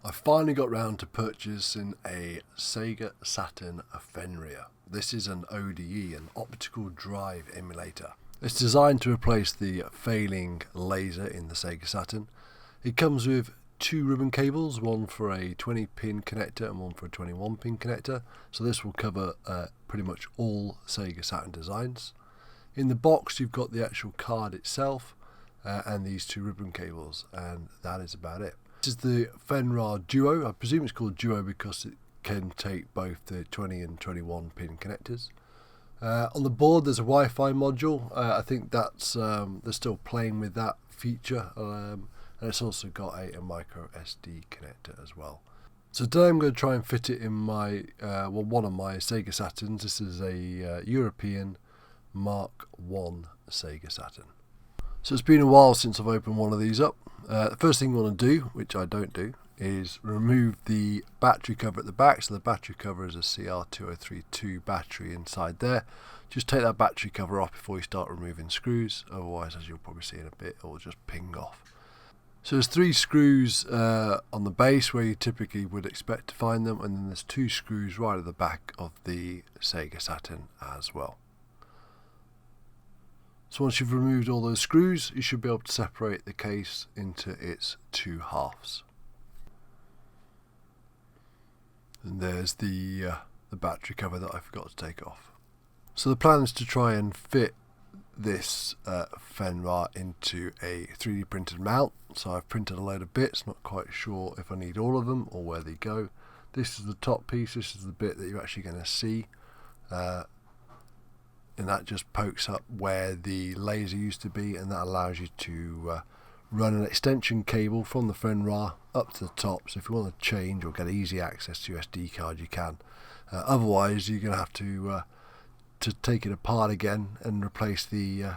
I finally got round to purchasing a Sega Saturn Fenria. This is an ODE, an optical drive emulator. It's designed to replace the failing laser in the Sega Saturn. It comes with two ribbon cables, one for a 20-pin connector and one for a 21-pin connector. So this will cover pretty much all Sega Saturn designs. In the box you've got the actual card itself and these two ribbon cables, and that is about it. This is the Fenrir Duo. I presume it's called Duo because it can take both the 20 and 21 pin connectors. On the board there's a Wi-Fi module. I think that's they're still playing with that feature, and it's also got a micro SD connector as well. So today I'm going to try and fit it in my one of my Sega Saturns. This is a European Mark I Sega Saturn. So it's been a while since I've opened one of these up. The first thing you want to do, which I don't do, is remove the battery cover at the back. So the battery cover is a CR2032 battery inside there. Just take that battery cover off before you start removing screws, otherwise, as you'll probably see in a bit, it will just ping off. So there's three screws on the base where you typically would expect to find them, and then there's two screws right at the back of the Sega Saturn as well. So once you've removed all those screws, you should be able to separate the case into its two halves. And there's the battery cover that I forgot to take off. So the plan is to try and fit this Fenrir into a 3D printed mount. So I've printed a load of bits, not quite sure if I need all of them or where they go. This is the top piece, this is the bit that you're actually going to see. And that just pokes up where the laser used to be, and that allows you to run an extension cable from the Fenrir up to the top. So if you want to change or get easy access to your SD card, you can. Otherwise you're going to have to take it apart again and replace the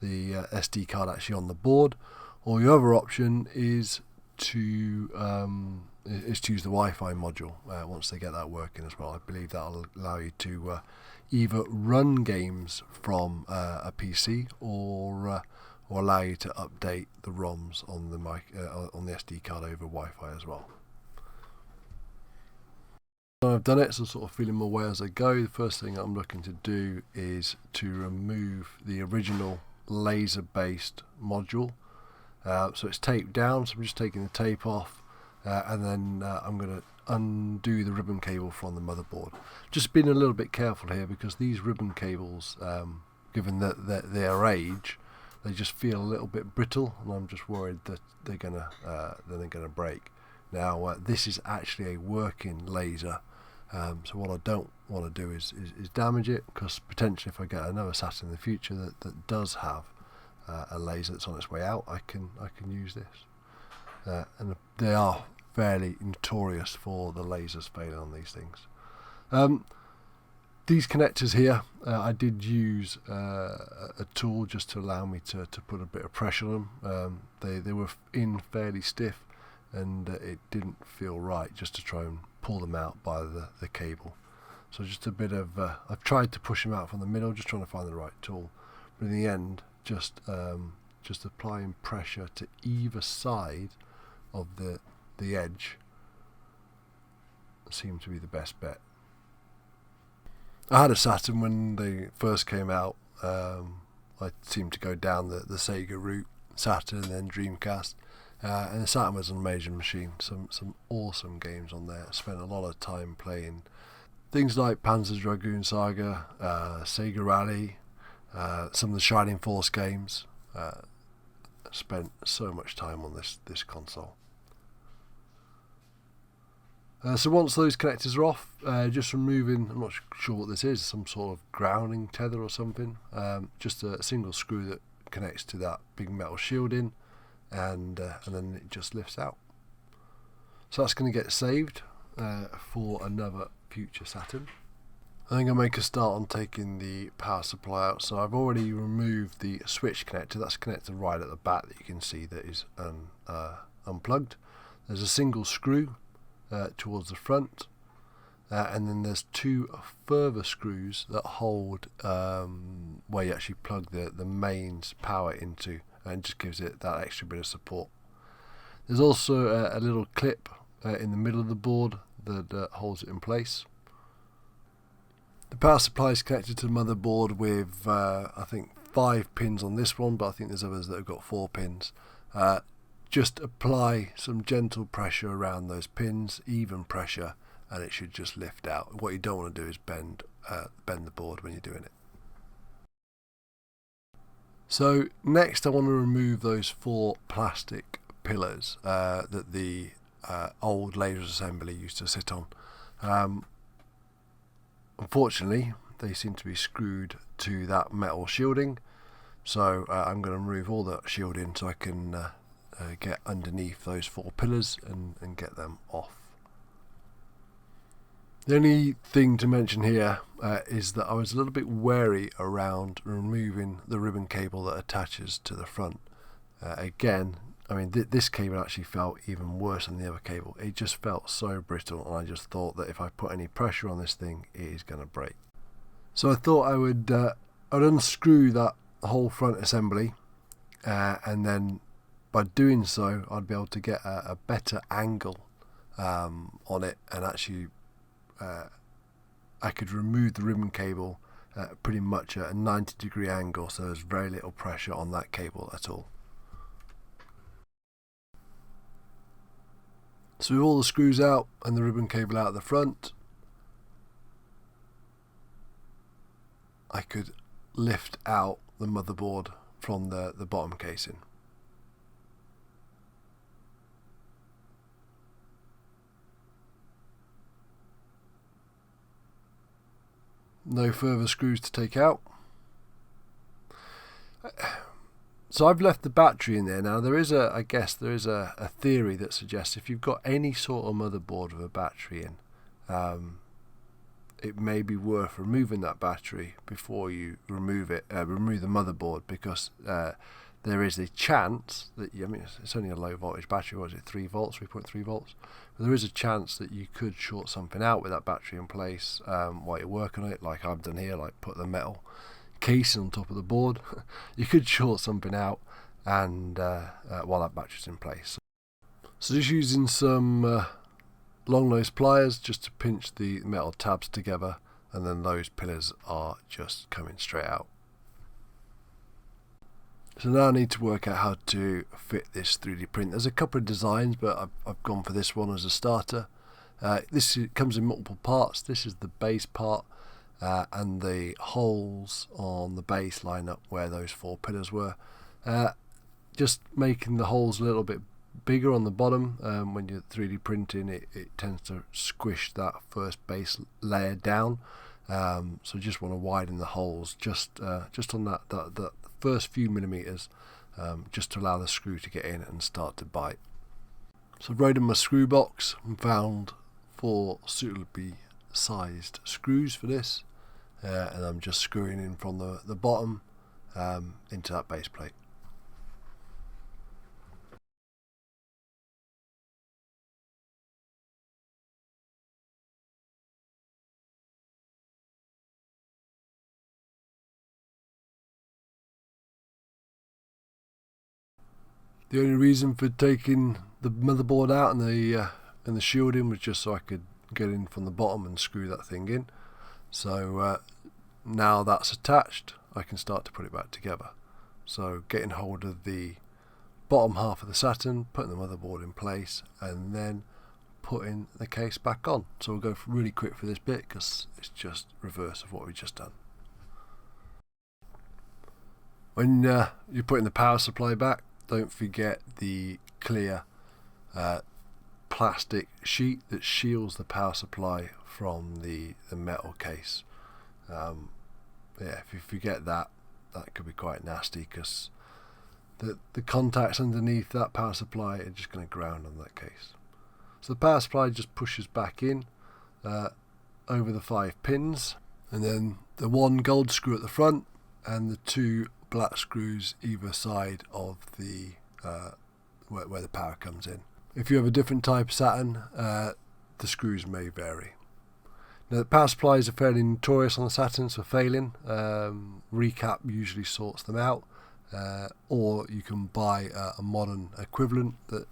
SD card actually on the board. Or your other option is to use the Wi-Fi module once they get that working as well. I believe that will allow you to either run games from a PC or allow you to update the ROMs on the SD card over Wi-Fi as well. So I've done it, so sort of feeling my way as I go. The first thing I'm looking to do is to remove the original laser-based module. So it's taped down, so I'm just taking the tape off, and then I'm going to undo the ribbon cable from the motherboard. Just being a little bit careful here because these ribbon cables, given their age, they just feel a little bit brittle, and I'm just worried that they're gonna break. Now this is actually a working laser, so what I don't want to do is damage it, because potentially if I get another Saturn in the future that does have a laser that's on its way out, I can use this. And they are fairly notorious for the lasers failing on these things. These connectors here, I did use a tool just to allow me to put a bit of pressure on them. They were in fairly stiff, and it didn't feel right just to try and pull them out by the cable. So just a bit of I've tried to push them out from the middle, just trying to find the right tool, but in the end just applying pressure to either side of the edge seemed to be the best bet. I had a Saturn when they first came out. I seemed to go down the Sega route, Saturn, then Dreamcast, and the Saturn was an amazing machine. Some awesome games on there. I spent a lot of time playing things like Panzer Dragoon Saga, Sega Rally, some of the Shining Force games. Spent so much time on this console. So once those connectors are off, just removing, I'm not sure what this is, some sort of grounding tether or something, just a single screw that connects to that big metal shielding, and then it just lifts out. So that's going to get saved for another future Saturn. I think I'll make a start on taking the power supply out. So I've already removed the switch connector. That's connected right at the back that you can see that is unplugged. There's a single screw towards the front, and then there's two further screws that hold where you actually plug the mains power into, and just gives it that extra bit of support. There's also a little clip in the middle of the board that holds it in place. The power supply is connected to the motherboard with I think 5 pins on this one, but I think there's others that have got 4 pins. Just apply some gentle pressure around those pins, even pressure, and it should just lift out. What you don't want to do is bend the board when you're doing it. So next I want to remove those 4 plastic pillars that the old lasers assembly used to sit on. Unfortunately, they seem to be screwed to that metal shielding, so I'm going to remove all the shielding so I can get underneath those 4 pillars and get them off. The only thing to mention here is that I was a little bit wary around removing the ribbon cable that attaches to the front. Again, I mean this cable actually felt even worse than the other cable. It just felt so brittle, and I just thought that if I put any pressure on this thing, it is going to break. So I thought I would I'd unscrew that whole front assembly, and then by doing so I'd be able to get a better angle on it, and actually I could remove the ribbon cable pretty much at a 90-degree angle, so there's very little pressure on that cable at all. So with all the screws out and the ribbon cable out of the front, I could lift out the motherboard from the bottom casing. No further screws to take out. So I've left the battery in there. Now I guess there is a theory that suggests if you've got any sort of motherboard with a battery in, it may be worth removing that battery before you remove the motherboard, because there is a chance that it's only a low voltage battery. What is it, 3 volts, 3.3 volts? But there is a chance that you could short something out with that battery in place while you're working on it, like I've done here, like put the metal casing on top of the board. You could short something out, and while that battery's in place. So just using some long nose pliers just to pinch the metal tabs together, and then those pillars are just coming straight out. So now I need to work out how to fit this 3D print. There's a couple of designs, but I've gone for this one as a starter. This comes in multiple parts. This is the base part, and the holes on the base line up where those 4 pillars were. Just making the holes a little bit bigger on the bottom. When you're 3D printing, it tends to squish that first base layer down. So just want to widen the holes just on that first few millimeters, just to allow the screw to get in and start to bite. So I've rode in my screw box and found 4 suitably sized screws for this, and I'm just screwing in from the bottom into that base plate. The only reason for taking the motherboard out and the shielding was just so I could get in from the bottom and screw that thing in. So now that's attached, I can start to put it back together. So getting hold of the bottom half of the Saturn, putting the motherboard in place, and then putting the case back on. So we'll go really quick for this bit because it's just reverse of what we've just done. When you're putting the power supply back, don't forget the clear plastic sheet that shields the power supply from the metal case. Yeah, if you forget that could be quite nasty, because the contacts underneath that power supply are just going to ground on that case. So the power supply just pushes back in over the 5 pins, and then the 1 gold screw at the front and the 2 black screws either side of the where the power comes in. If you have a different type of Saturn, the screws may vary. Now, the power supplies are fairly notorious on the Saturns for failing. Recap usually sorts them out, or you can buy a modern equivalent that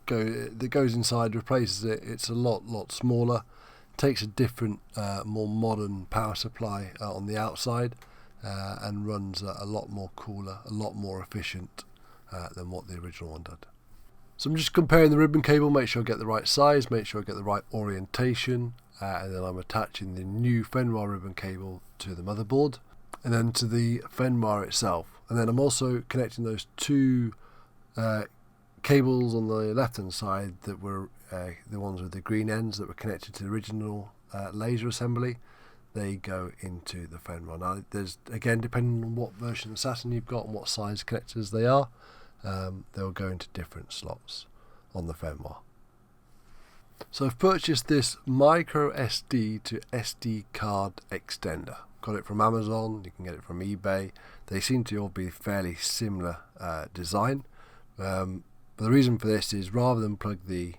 that goes inside replaces it. It's a lot smaller. Takes a different, more modern power supply on the outside, and runs a lot more cooler, a lot more efficient than what the original one did. So I'm just comparing the ribbon cable, make sure I get the right size, make sure I get the right orientation, and then I'm attaching the new Fenrir ribbon cable to the motherboard and then to the Fenrir itself. And then I'm also connecting those two cables on the left hand side that were the ones with the green ends that were connected to the original laser assembly. They go into the Fenrir. Now there's, again, depending on what version of Saturn you've got and what size connectors they are, they'll go into different slots on the Fenrir. So I've purchased this micro SD to SD card extender. Got it from Amazon, you can get it from eBay. They seem to all be fairly similar design. But the reason for this is, rather than plug the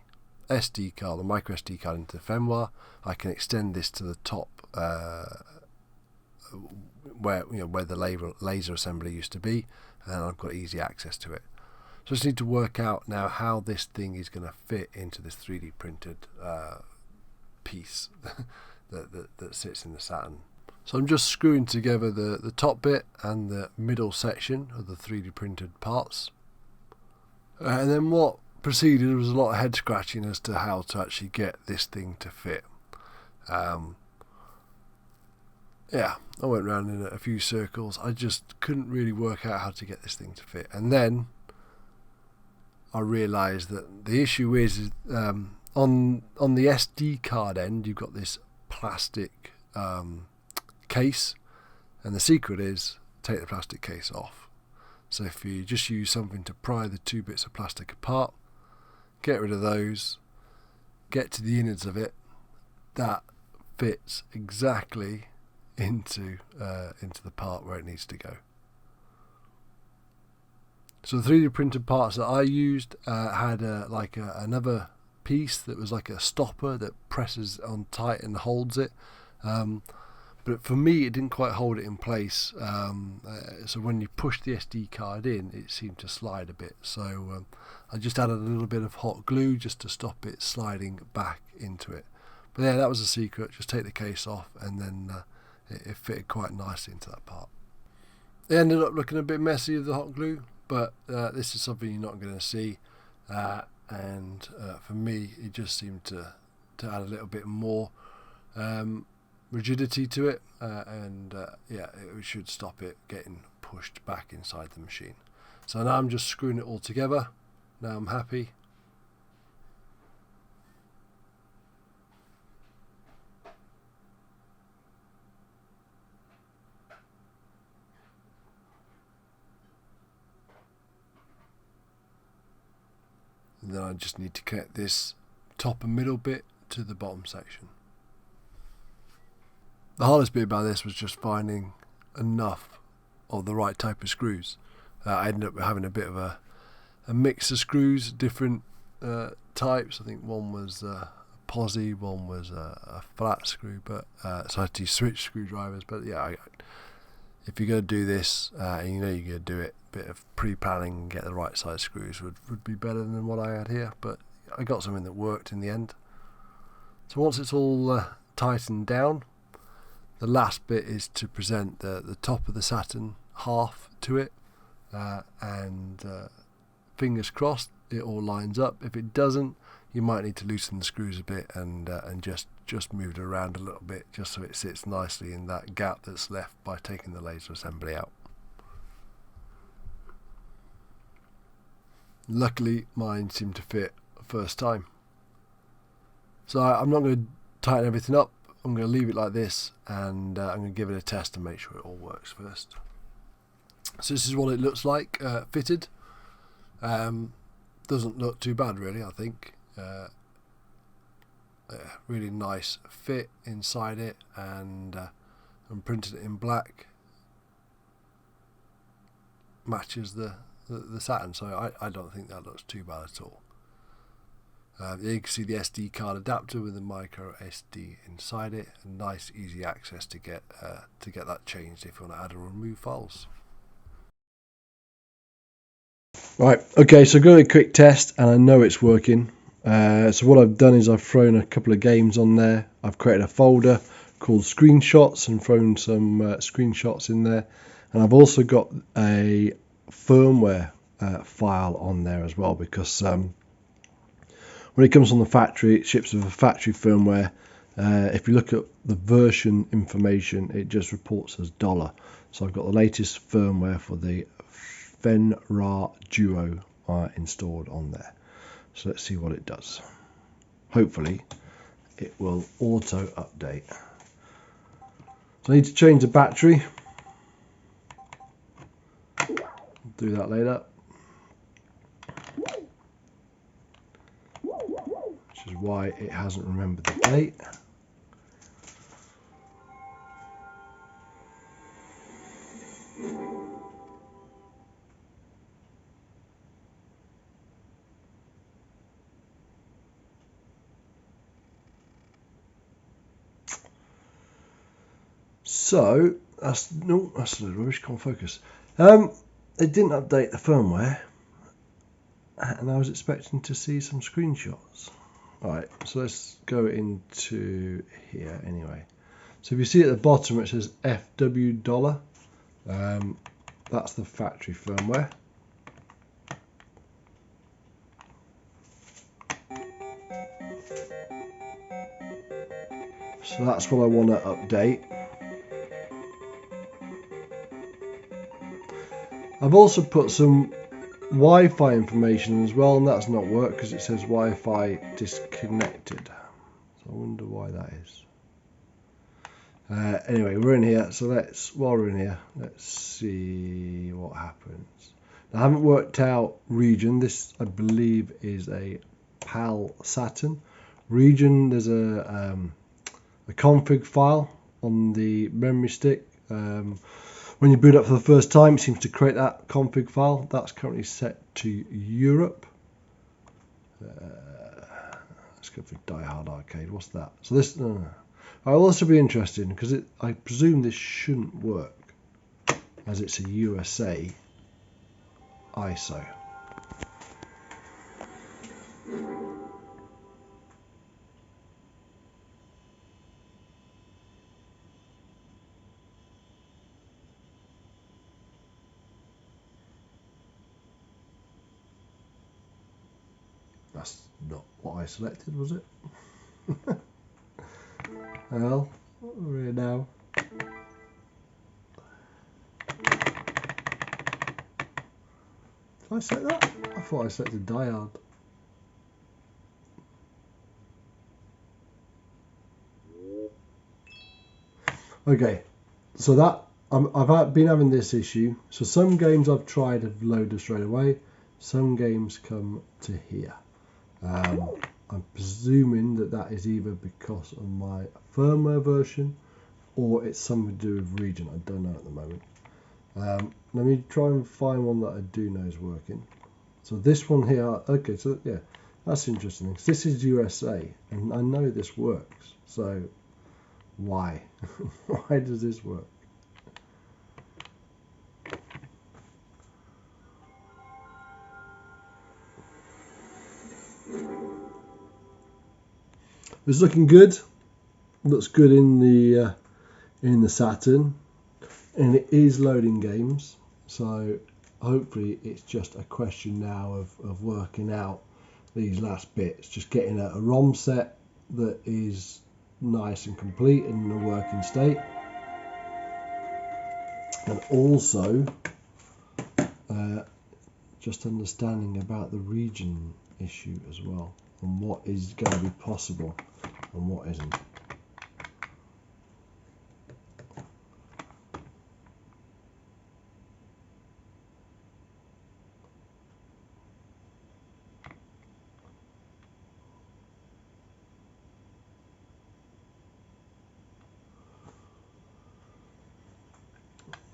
SD card, the micro SD card, into the Fenrir, I can extend this to the top where the laser assembly used to be, and I've got easy access to it. So I just need to work out now how this thing is going to fit into this 3D printed piece that sits in the Saturn. So I'm just screwing together the top bit and the middle section of the 3D printed parts. And then what proceeded was a lot of head scratching as to how to actually get this thing to fit. Yeah, I went around in a few circles. I just couldn't really work out how to get this thing to fit. And then I realised that the issue is on the SD card end, you've got this plastic case, and the secret is take the plastic case off. So if you just use something to pry the two bits of plastic apart, get rid of those, get to the innards of it, that fits exactly into the part where it needs to go. So the 3D printed parts that I used had another piece that was like a stopper that presses on tight and holds it. But for me, it didn't quite hold it in place. So when you push the SD card in, it seemed to slide a bit. So I just added a little bit of hot glue just to stop it sliding back into it. But yeah, that was the secret. Just take the case off, and then it fitted quite nicely into that part. It ended up looking a bit messy with the hot glue, but this is something you're not going to see. And for me, it just seemed to add a little bit more rigidity to it, and it should stop it getting pushed back inside the machine. So now I'm just screwing it all together. Now I'm happy. And then I just need to connect this top and middle bit to the bottom section. The hardest bit about this was just finding enough of the right type of screws. I ended up having a bit of a mix of screws, different types. I think one was a posi, one was a flat screw, but so I had to switch screwdrivers. But yeah, if you're going to do this, and you know you're going to do it, a bit of pre-planning and get the right size screws would be better than what I had here. But I got something that worked in the end. So once it's all tightened down, the last bit is to present the top of the Saturn half to it, and fingers crossed it all lines up. If it doesn't, you might need to loosen the screws a bit and just move it around a little bit, just so it sits nicely in that gap that's left by taking the laser assembly out. Luckily, mine seemed to fit first time. So I'm not going to tighten everything up. I'm going to leave it like this, and I'm going to give it a test and make sure it all works first. So this is what it looks like fitted. Doesn't look too bad really, I think. Really nice fit inside it, and I'm printed it in black. Matches the Saturn, so I don't think that looks too bad at all. You can see the SD card adapter with the micro SD inside it, and nice easy access to get that changed if you want to add or remove files. Right, okay, so I've got a quick test and I know it's working. So what I've done is I've thrown a couple of games on there. I've created a folder called screenshots and thrown some screenshots in there. And I've also got a firmware file on there as well, because when it comes from the factory, it ships with a factory firmware. If you look at the version information, it just reports as $. So I've got the latest firmware for the Fenria Duo installed on there. So let's see what it does. Hopefully it will auto update. So I need to change the battery. Do that later. Which is why it hasn't remembered the date. So that's the rubbish. Can't focus. It didn't update the firmware, and I was expecting to see some screenshots. All right, so let's go into here anyway. So if you see at the bottom it says $FW, that's the factory firmware. So that's what I want to update. I've also put some Wi-Fi information as well, and that's not worked because it says Wi-Fi disconnected. So I wonder why that is. Anyway, we're in here, so while we're in here, let's see what happens. Now, I haven't worked out region. This, I believe, is a PAL Saturn. Region, there's a config file on the memory stick. When you boot up for the first time, it seems to create that config file. That's currently set to Europe. Let's go for Die Hard Arcade. What's that? So this will also be interesting because I presume this shouldn't work as it's a USA ISO. That's not what I selected, was it? Well, we're here now. Did I set that? I thought I selected Die Hard. Okay, so that I've been having this issue. So some games I've tried have loaded straight away. Some games come to here. I'm presuming that is either because of my firmware version or it's something to do with region. I don't know at the moment. Let me try and find one that I do know is working. So this one here, okay, so yeah, that's interesting. This is USA, and I know this works. So why? Why does this work? It's looking good. Looks good in the Saturn, and it is loading games. So hopefully it's just a question now of working out these last bits, just getting a ROM set that is nice and complete and in a working state, and also just understanding about the region issue as well, and what is going to be possible and what isn't.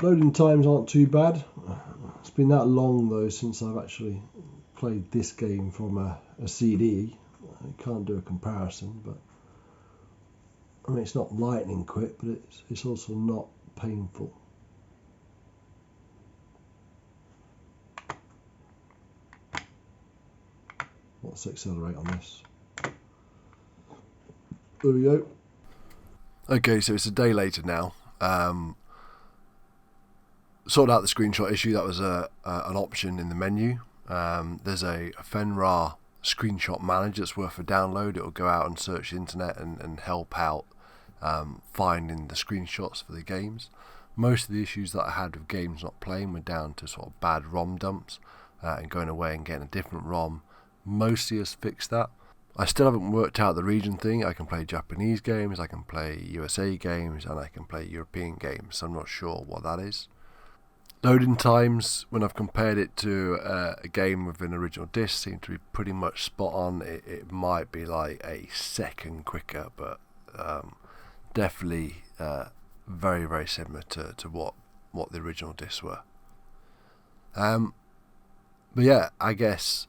Loading times aren't too bad. It's been that long though since I've actually played this game from a CD. I can't do a comparison, but I mean it's not lightning quick, but it's also not painful. Let's accelerate on this. There we go. Okay, so it's a day later now. Sorted out the screenshot issue. That was an option in the menu. There's a Fenrir screenshot manager that's worth a download. It'll go out and search the internet and help out finding the screenshots for the games. Most of the issues that I had with games not playing were down to sort of bad ROM dumps and going away and getting a different ROM. Mostly has fixed that. I still haven't worked out the region thing. I can play Japanese games, I can play USA games, and I can play European games, so I'm not sure what that is. Loading times, when I've compared it to a game with an original disc, seem to be pretty much spot on. It might be like a second quicker, but definitely very, very similar to what the original discs were. But yeah, I guess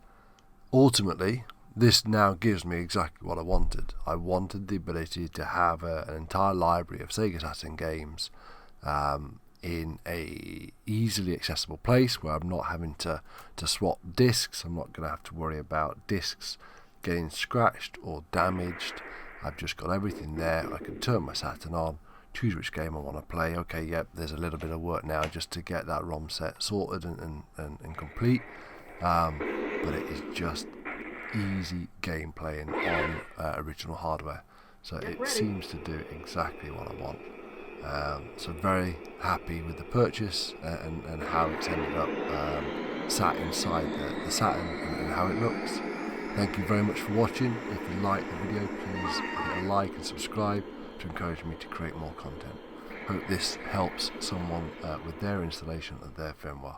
ultimately this now gives me exactly what I wanted. I wanted the ability to have an entire library of Sega Saturn games in a easily accessible place where I'm not having to swap discs. I'm not going to have to worry about discs getting scratched or damaged. I've just got everything there. I can turn my Saturn on, choose which game I want to play. Okay, yep, there's a little bit of work now just to get that ROM set sorted and complete. But it is just easy game playing on original hardware. So it seems to do exactly what I want. So very happy with the purchase and how it's ended up sat inside the Saturn and how it looks. Thank you very much for watching. If you like the video, please hit a like and subscribe to encourage me to create more content. Hope this helps someone with their installation of their firmware.